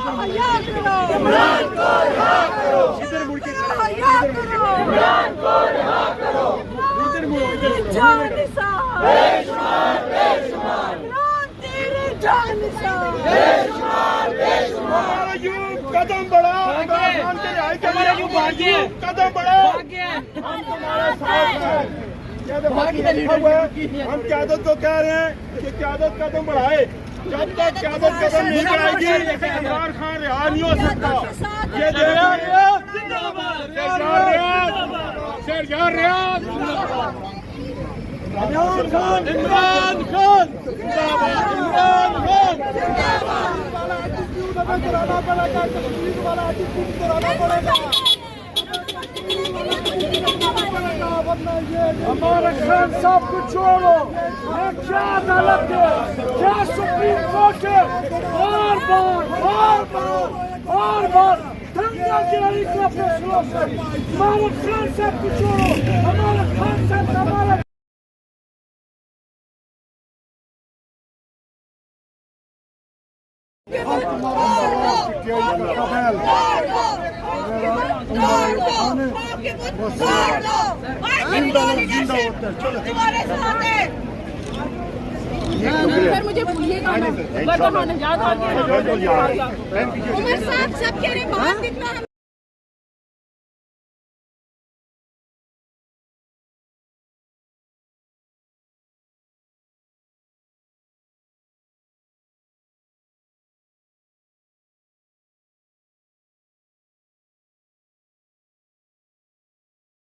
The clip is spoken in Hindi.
इमरान को रिहा करो। इधर मुड़ के इमरान को रिहा करो। इधर मुड़ो, इधर मुड़ो। बेशुमार बेशुमार इमरान तेरे जानिसार बेशुमार बेशुमार। यूं कदम बढ़ा, इमरान के रिहाई के लिए यूं कदम बढ़ा। हम तुम्हारे साथ हैं। हम क़यादत को कह रहे हैं कि क़यादत कदम बढ़ाए। जब तक क़यादत कदम नहीं बढ़ाएगी इमरान खान रिहा नहीं हो सकता। ये इमरान खान इमरान खान हमारे खान साहब को छोड़ो। ये क्या अदालत है, क्या सुप्रीम कोर्ट है। बार बार दंगा जारी का फैसलों से हमारे खान साहब को छोड़ो। हमारे खान साहब हमारा सर मुझे भूलिएगा ना, उमर साहब सब कह रहे हैं बाहर निकला।